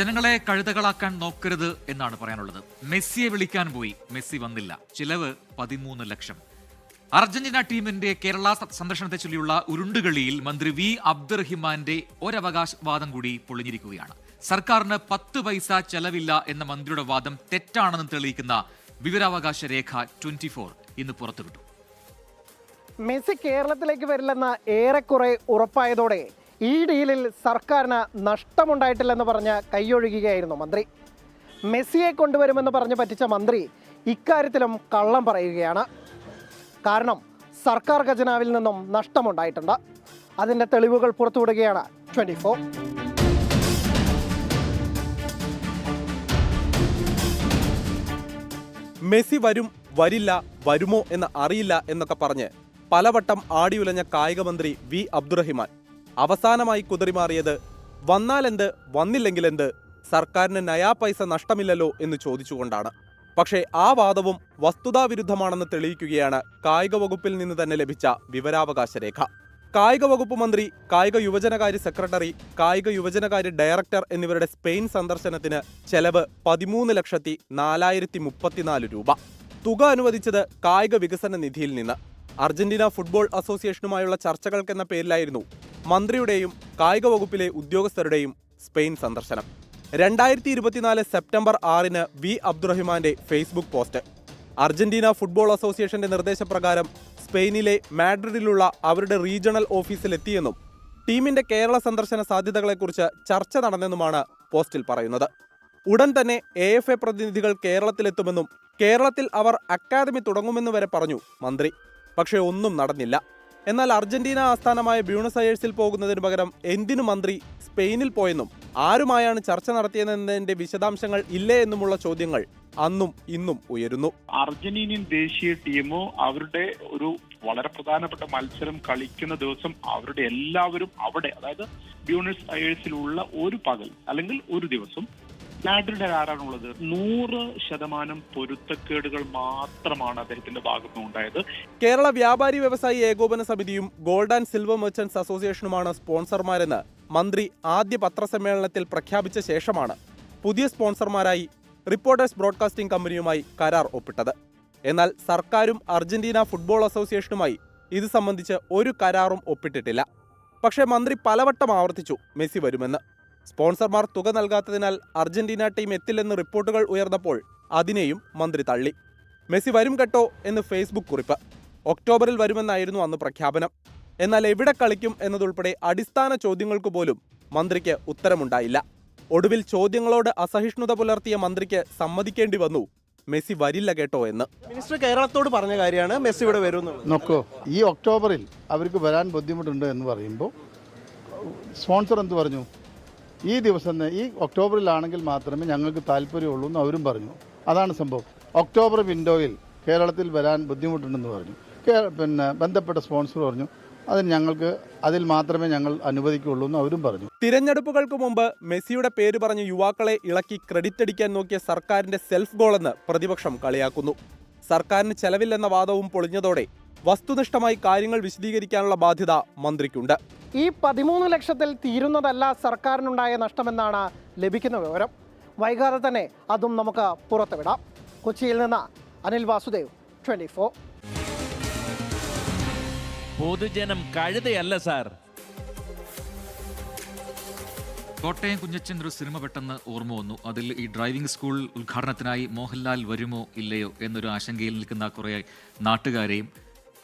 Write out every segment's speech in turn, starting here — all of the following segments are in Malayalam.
ജനങ്ങളെ കഴുതകളാക്കാൻ നോക്കരുത് എന്നാണ് പറയാനുള്ളത്. മെസ്സിയെ വിളിക്കാൻ പോയി, മെസ്സി വന്നില്ല. ചിലവ് 13 ലക്ഷം. അർജന്റീന ടീമിന്റെ കേരള സന്ദർശനത്തെ ചൊല്ലിയുള്ള ഉരുണ്ടുകളിയിൽ മന്ത്രി വി അബ്ദുറഹിമാന്റെ ഒരവകാശവാദം കൂടി പൊളിഞ്ഞിരിക്കുകയാണ്. സർക്കാരിന് 10 പൈസ ചെലവില്ല എന്ന മന്ത്രിയുടെ വാദം തെറ്റാണെന്ന് തെളിയിക്കുന്ന വിവരാവകാശ രേഖ 24 ഇന്ന് പുറത്തുവിട്ടു. മെസ്സി കേരളത്തിലേക്ക് വരില്ലെന്ന് ഏറെക്കുറെ ഉറപ്പായതോടെ ഈ ഡീലിൽ സർക്കാരിന് നഷ്ടമുണ്ടായിട്ടില്ലെന്ന് പറഞ്ഞ് കൈയൊഴുകുകയായിരുന്നു മന്ത്രി. മെസ്സിയെ കൊണ്ടുവരുമെന്ന് പറഞ്ഞ് പറ്റിച്ച മന്ത്രി ഇക്കാര്യത്തിലും കള്ളം പറയുകയാണ്. കാരണം സർക്കാർ ഖജനാവിൽ നിന്നും നഷ്ടമുണ്ടായിട്ടുണ്ട്. അതിൻ്റെ തെളിവുകൾ പുറത്തുവിടുകയാണ് 24. മെസ്സി വരും, വരില്ല, വരുമോ എന്ന് അറിയില്ല എന്നൊക്കെ പറഞ്ഞ് പലവട്ടം ആടിയുലഞ്ഞ കായിക മന്ത്രി വി അബ്ദുറഹിമാൻ അവസാനമായി കുതറിമാറിയത് വന്നാലെന്ത്, വന്നില്ലെങ്കിലെന്ത്, സർക്കാരിന് നയാ പൈസ നഷ്ടമില്ലല്ലോ എന്ന് ചോദിച്ചുകൊണ്ടാണ്. പക്ഷേ ആ വാദവും വസ്തുതാവിരുദ്ധമാണെന്ന് തെളിയിക്കുകയാണ് കായിക വകുപ്പിൽ നിന്ന് തന്നെ ലഭിച്ച വിവരാവകാശ രേഖ. കായിക വകുപ്പ് മന്ത്രി, കായിക യുവജനകാര്യ സെക്രട്ടറി, കായിക യുവജനകാര്യ ഡയറക്ടർ എന്നിവരുടെ സ്പെയിൻ സന്ദർശനത്തിന് ചെലവ് 13,04,034 രൂപ. തുക അനുവദിച്ചത് കായിക വികസന നിധിയിൽ നിന്ന്. അർജന്റീന ഫുട്ബോൾ അസോസിയേഷനുമായുള്ള ചർച്ചകൾക്കെന്ന പേരിലായിരുന്നു മന്ത്രിയുടെയും കായിക വകുപ്പിലെ ഉദ്യോഗസ്ഥരുടെയും സ്പെയിൻ സന്ദർശനം. 2024 സെപ്റ്റംബർ 6 വി അബ്ദുറഹിമാന്റെ ഫേസ്ബുക്ക് പോസ്റ്റ്. അർജന്റീന ഫുട്ബോൾ അസോസിയേഷന്റെ നിർദ്ദേശപ്രകാരം സ്പെയിനിലെ മാഡ്രിഡിലുള്ള അവരുടെ റീജിയണൽ ഓഫീസിലെത്തിയെന്നും ടീമിന്റെ കേരള സന്ദർശന സാധ്യതകളെക്കുറിച്ച് ചർച്ച നടന്നെന്നുമാണ് പോസ്റ്റിൽ പറയുന്നത്. ഉടൻ തന്നെ AFA പ്രതിനിധികൾ കേരളത്തിലെത്തുമെന്നും കേരളത്തിൽ അവർ അക്കാദമി തുടങ്ങുമെന്ന് വരെ പറഞ്ഞു മന്ത്രി. പക്ഷേ ഒന്നും നടന്നില്ല. എന്നാൽ അർജന്റീന ആസ്ഥാനമായ ബ്യൂണസ് അയേഴ്സിൽ പോകുന്നതിന് പകരം എന്തിനു മന്ത്രി സ്പെയിനിൽ പോയെന്നും ആരുമായാണ് ചർച്ച നടത്തിയതെന്നതിന്റെ വിശദാംശങ്ങൾ ഇല്ലേ എന്നുമുള്ള ചോദ്യങ്ങൾ അന്നും ഇന്നും ഉയരുന്നു. അർജന്റീനിയൻ ദേശീയ ടീമോ അവരുടെ ഒരു വളരെ പ്രധാനപ്പെട്ട മത്സരം കളിക്കുന്ന ദിവസം അവരുടെ എല്ലാവരും അവിടെ, അതായത് ബ്യൂണസ് അയേഴ്സിലുള്ള ഒരു പകൽ അല്ലെങ്കിൽ ഒരു ദിവസം മാഡ്രിഡിൽ ആരാണുള്ളത്? 100% പൊരുത്തക്കേടുകൾ മാത്രമാണ് അദ്ദേഹത്തിന്റെ ഭാഗത്തുനിന്ന് ഉണ്ടായത്. കേരള വ്യാപാരി വ്യവസായി ഏകോപന സമിതിയും ഗോൾഡ് ആൻഡ് സിൽവർ മെർച്ചന്റ്സ് അസോസിയേഷനുമാണ് സ്പോൺസർമാരെന്ന് മന്ത്രി ആദ്യ പത്രസമ്മേളനത്തിൽ പ്രഖ്യാപിച്ച ശേഷമാണ് പുതിയ സ്പോൺസർമാരായി റിപ്പോർട്ടേഴ്സ് ബ്രോഡ്കാസ്റ്റിംഗ് കമ്പനിയുമായി കരാർ ഒപ്പിട്ടത്. എന്നാൽ സർക്കാരും അർജന്റീന ഫുട്ബോൾ അസോസിയേഷനുമായി ഇത് സംബന്ധിച്ച് ഒരു കരാറും ഒപ്പിട്ടിട്ടില്ല. പക്ഷേ മന്ത്രി പലവട്ടം ആവർത്തിച്ചു മെസ്സി വരുമെന്ന്. സ്പോൺസർമാർ തുക നൽകാത്തതിനാൽ അർജന്റീന ടീം എത്തില്ലെന്ന് റിപ്പോർട്ടുകൾ ഉയർന്നപ്പോൾ അതിനെയും മന്ത്രി തള്ളി. മെസ്സി വരും കേട്ടോ എന്ന് ഫേസ്ബുക്ക് കുറിപ്പ്. ഒക്ടോബറിൽ വരുമെന്നായിരുന്നു അന്ന് പ്രഖ്യാപനം. എന്നാൽ എവിടെ കളിക്കും എന്നതുൾപ്പെടെ അടിസ്ഥാന ചോദ്യങ്ങൾക്ക് പോലും മന്ത്രിക്ക് ഉത്തരമുണ്ടായില്ല. ഒടുവിൽ ചോദ്യങ്ങളോട് അസഹിഷ്ണുത പുലർത്തിയ മന്ത്രിക്ക് സമ്മതിക്കേണ്ടി വന്നു മെസ്സി വരില്ല കേട്ടോ എന്ന്. മിനിസ്റ്റർ കേരളത്തോട് പറഞ്ഞ കാര്യമാണ് മെസ്സി ഇവിടെ വരുന്നത്. നോക്കൂ, ഈ ഒക്ടോബറിൽ അവർക്ക് വരാൻ ബുദ്ധിമുട്ടുണ്ട് എന്ന് പറയുമ്പോൾ സ്പോൺസർ എന്ത് പറഞ്ഞു? ഈ ദിവസം ഈ ഒക്ടോബറിലാണെങ്കിൽ മാത്രമേ ഞങ്ങൾക്ക് താല്പര്യമുള്ളൂ എന്ന് അവരും പറഞ്ഞു. അതാണ് സംഭവം. ഒക്ടോബർ വിൻഡോയിൽ കേരളത്തിൽ വരാൻ ബുദ്ധിമുട്ടുണ്ടെന്ന് പറഞ്ഞു. ബന്ധപ്പെട്ട സ്പോൺസർ പറഞ്ഞു അതിൽ മാത്രമേ ഞങ്ങൾ അനുവദിക്കുള്ളൂ എന്ന് അവരും പറഞ്ഞു. തിരഞ്ഞെടുപ്പുകൾക്ക് മുമ്പ് മെസ്സിയുടെ പേര് പറഞ്ഞ് യുവാക്കളെ ഇളക്കി ക്രെഡിറ്റ് അടിക്കാൻ നോക്കിയ സർക്കാരിന്റെ സെൽഫ് ഗോളെന്ന് പ്രതിപക്ഷം കളിയാക്കുന്നു. സർക്കാരിന് ചെലവില്ലെന്ന വാദവും പൊളിഞ്ഞതോടെ വസ്തുനിഷ്ഠമായി കാര്യങ്ങൾ വിശദീകരിക്കാനുള്ള ബാധ്യത മന്ത്രിക്കുണ്ട്. ഈ 13 ലക്ഷത്തിൽ തീരുന്നതല്ല സർക്കാരിനുണ്ടായ നഷ്ടമെന്നാണ് ലഭിക്കുന്ന വിവരം. വൈകാതെ തന്നെ അതും നമുക്ക് പുറത്തുവിടാം. കൊച്ചിയിൽ നിന്ന് അനിൽ വാസുദേവ്, 24. പൊതുജനം കഴുതയല്ല സാർ. കോട്ടയം കുഞ്ഞച്ചൻ്റെ ഒരു സിനിമ പെട്ടെന്ന് ഓർമ്മ വന്നു. അതിൽ ഈ ഡ്രൈവിംഗ് സ്കൂൾ ഉദ്ഘാടനത്തിനായി മോഹൻലാൽ വരുമോ ഇല്ലയോ എന്നൊരു ആശങ്കയിൽ നിൽക്കുന്ന കുറേ നാട്ടുകാരെയും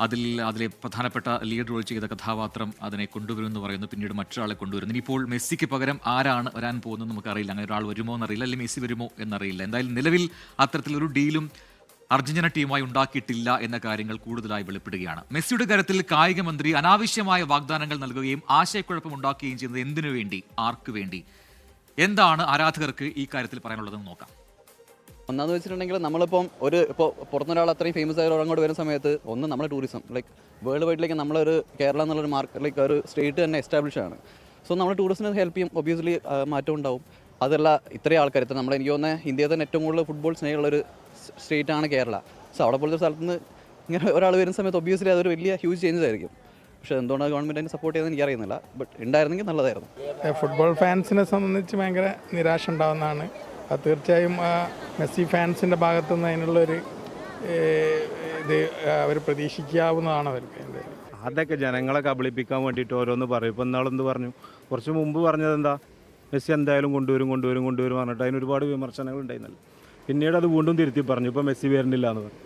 അതിലെ പ്രധാനപ്പെട്ട ലീഡ് റോൾ ചെയ്ത കഥാപാത്രം അതിനെ കൊണ്ടുവരുമെന്ന് പറയുന്നു. പിന്നീട് മറ്റൊരാളെ കൊണ്ടുവരുന്നു. ഇനിയിപ്പോൾ മെസ്സിക്ക് പകരം ആരാണ് വരാൻ പോകുന്നത് നമുക്കറിയില്ല. അങ്ങനെ ഒരാൾ വരുമോ എന്നറിയില്ല, അല്ലെങ്കിൽ മെസ്സി വരുമോ എന്നറിയില്ല. എന്തായാലും നിലവിൽ അത്തരത്തിലൊരു ഡീലും അർജന്റീന ടീമായി ഉണ്ടാക്കിയിട്ടില്ല എന്ന കാര്യങ്ങൾ കൂടുതലായി വെളിപ്പെടുകയാണ്. മെസ്സിയുടെ കാര്യത്തിൽ കായിക മന്ത്രി അനാവശ്യമായ വാഗ്ദാനങ്ങൾ നൽകുകയും ആശയക്കുഴപ്പം ഉണ്ടാക്കുകയും ചെയ്യുന്നത് എന്തിനു വേണ്ടി, ആർക്ക് വേണ്ടി, എന്താണ് ആരാധകർക്ക് ഈ കാര്യത്തിൽ പറയാനുള്ളതെന്ന് നോക്കാം. ഒന്നാന്ന് വെച്ചിട്ടുണ്ടെങ്കിൽ നമ്മളിപ്പോൾ പുറത്തൊരാൾ അത്രയും ഫേമസ് ആയ അങ്ങോട്ട് വരുന്ന സമയത്ത് നമ്മുടെ ടൂറിസം വേൾഡ് വൈഡിലേക്ക് നമ്മളൊരു കേരള എന്നുള്ളൊരു മാർക്ക് ഒരു സ്റ്റേറ്റ് തന്നെ എസ്റ്റാബ്ലിഷ് ആണ്. സോ നമ്മൾ ടൂറിസ്റ്റിനെ ഹെൽപ്പ് ചെയ്യും. ഒബ്വിയസ്ലി മാറ്റം ഉണ്ടാവും. അതല്ല ഇത്രയും ആൾക്കാർ എനിക്ക് തോന്നുന്നത് ഇന്ത്യയിൽ തന്നെ ഏറ്റവും കൂടുതൽ ഫുട്ബോൾ സ്നേഹമുള്ളൊരു സ്റ്റേറ്റാണ് കേരള. സോ അവിടെ പോലത്തെ സ്ഥലത്ത് നിന്ന് ഇങ്ങനെ ഒരാൾ വരുന്ന സമയത്ത് ഒബ്വിയസ്ലി അതൊരു വലിയ ഹ്യൂജ് ചേഞ്ചസ് ആയിരിക്കും. പക്ഷേ എന്തുകൊണ്ടാണ് ഗവൺമെൻറ് അതിനെ സപ്പോർട്ട് ചെയ്തതെന്ന് എനിക്കറിയുന്നില്ല. ബട്ട് ഉണ്ടായിരുന്നെങ്കിൽ നല്ലതായിരുന്നു. ഫുട്ബോൾ ഫാൻസിനെ സംബന്ധിച്ച് ഭയങ്കര നിരാശ ഉണ്ടാകുന്നതാണ്. അത് തീർച്ചയായും മെസ്സി ഫാൻസിൻ്റെ ഭാഗത്തുനിന്ന് അതിനുള്ളൊരു ഇത് അവർ പ്രതീക്ഷിക്കാവുന്നതാണ് അവർക്ക്. അതൊക്കെ ജനങ്ങളെ കബളിപ്പിക്കാൻ വേണ്ടിയിട്ട് ഓരോന്ന് പറയും. ഇപ്പോൾ ഇന്നാളെന്ത് പറഞ്ഞു, കുറച്ച് മുമ്പ് പറഞ്ഞത് എന്താ, മെസ്സി എന്തായാലും കൊണ്ടുവരും പറഞ്ഞിട്ട് അതിന് ഒരുപാട് വിമർശനങ്ങൾ ഉണ്ടായിരുന്നല്ലോ. പിന്നീട് അത് വീണ്ടും തിരുത്തി പറഞ്ഞു, ഇപ്പോൾ മെസ്സി വരുന്നില്ല എന്ന് പറഞ്ഞു.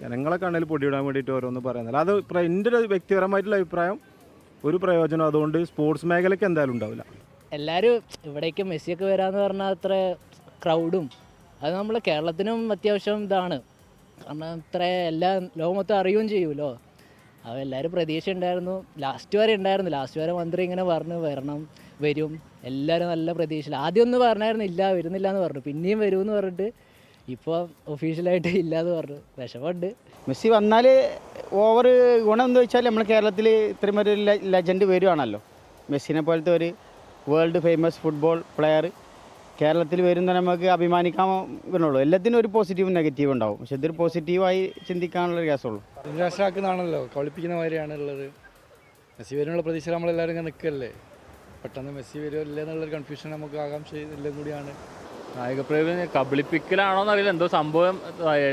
ജനങ്ങളെ കണ്ണിൽ പൊടിയിടാൻ വേണ്ടിയിട്ട് ഓരോന്ന് പറയുന്നില്ല. അത് എൻ്റെ ഒരു വ്യക്തിപരമായിട്ടുള്ള അഭിപ്രായം, ഒരു പ്രയോജനം അതുകൊണ്ട് സ്പോർട്സ് മേഖലയ്ക്ക് എന്തായാലും ഉണ്ടാവില്ല. എല്ലാവരും ഇവിടേക്ക് മെസ്സിയൊക്കെ വരാമെന്ന് പറഞ്ഞാൽ അത്ര ക്രൗഡും അത് നമ്മൾ കേരളത്തിനും അത്യാവശ്യം ഇതാണ്. കാരണം ഇത്ര എല്ലാ ലോകം മൊത്തം അറിയുകയും ചെയ്യുമല്ലോ. അപ്പോൾ എല്ലാവരും പ്രതീക്ഷ ഉണ്ടായിരുന്നു. ലാസ്റ്റ് വരെ മന്ത്രി ഇങ്ങനെ പറഞ്ഞു വരും എല്ലാവരും നല്ല പ്രതീക്ഷയില്ല. ആദ്യം ഒന്ന് പറഞ്ഞായിരുന്നു ഇല്ല വരുന്നില്ല എന്ന് പറഞ്ഞു, പിന്നെയും വരുമെന്ന് പറഞ്ഞിട്ട് ഇപ്പോൾ ഒഫീഷ്യലായിട്ട് ഇല്ലയെന്ന് പറഞ്ഞു. വിഷമമുണ്ട്. മെസ്സി വന്നാൽ ഓവർ ഗുണം എന്ന് വെച്ചാൽ നമ്മൾ കേരളത്തിൽ ഇത്രയും ഒരു ലെജൻഡ് വരുവാണല്ലോ. മെസ്സിനെ പോലത്തെ ഒരു വേൾഡ് ഫേമസ് ഫുട്ബോൾ പ്ലെയർ കേരളത്തിൽ വരുന്ന നമുക്ക് അഭിമാനിക്കാവുന്നുള്ളൂ. എല്ലാത്തിനും ഒരു പോസിറ്റീവും നെഗറ്റീവും ഉണ്ടാവും. പക്ഷെ ഇതൊരു പോസിറ്റീവായി ചിന്തിക്കാനുള്ളൊരു കേസുള്ളൂ. നിരാശാക്കുന്നതാണല്ലോ, കളിപ്പിക്കുന്ന മാതിരിയാണ് ഉള്ളത്. മെസ്സി വരുന്നുള്ള പ്രതീക്ഷ നമ്മളെല്ലാവരും ഇങ്ങനെ നിൽക്കല്ലേ. പെട്ടെന്ന് മെസ്സി വരുമല്ലേ എന്നുള്ളൊരു കൺഫ്യൂഷൻ നമുക്ക് ആകാംക്ഷ എല്ലാം കൂടിയാണ്. കായികപ്രേമി കബളിപ്പിക്കലാണോ എന്നറിയില്ല, എന്തോ സംഭവം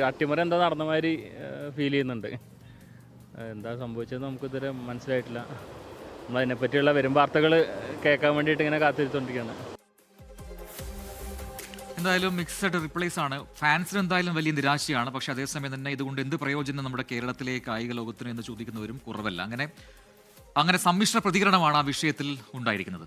അട്ടിമറി എന്തോ നടന്ന മാതിരി ഫീൽ ചെയ്യുന്നുണ്ട്. എന്താ സംഭവിച്ചതെന്ന് നമുക്കിതുവരെ മനസ്സിലായിട്ടില്ല. നമ്മളതിനെപ്പറ്റിയുള്ള വരും വാർത്തകൾ കേൾക്കാൻ വേണ്ടിയിട്ട് ഇങ്ങനെ കാത്തിരുത്തോണ്ടിരിക്കുകയാണ്. എന്തായാലും മിക്സഡ് റിപ്ലൈസ് ആണ്. ഫാൻസിന് എന്തായാലും വലിയ നിരാശയാണ്. പക്ഷേ അതേസമയം തന്നെ ഇതുകൊണ്ട് എന്ത് പ്രയോജനം നമ്മുടെ കേരളത്തിലെ കായിക ലോകത്തിന് എന്ന് ചോദിക്കുന്നവരും കുറവല്ല. അങ്ങനെ സമ്മിശ്ര പ്രതികരണമാണ് ആ വിഷയത്തിൽ ഉണ്ടായിരിക്കുന്നത്.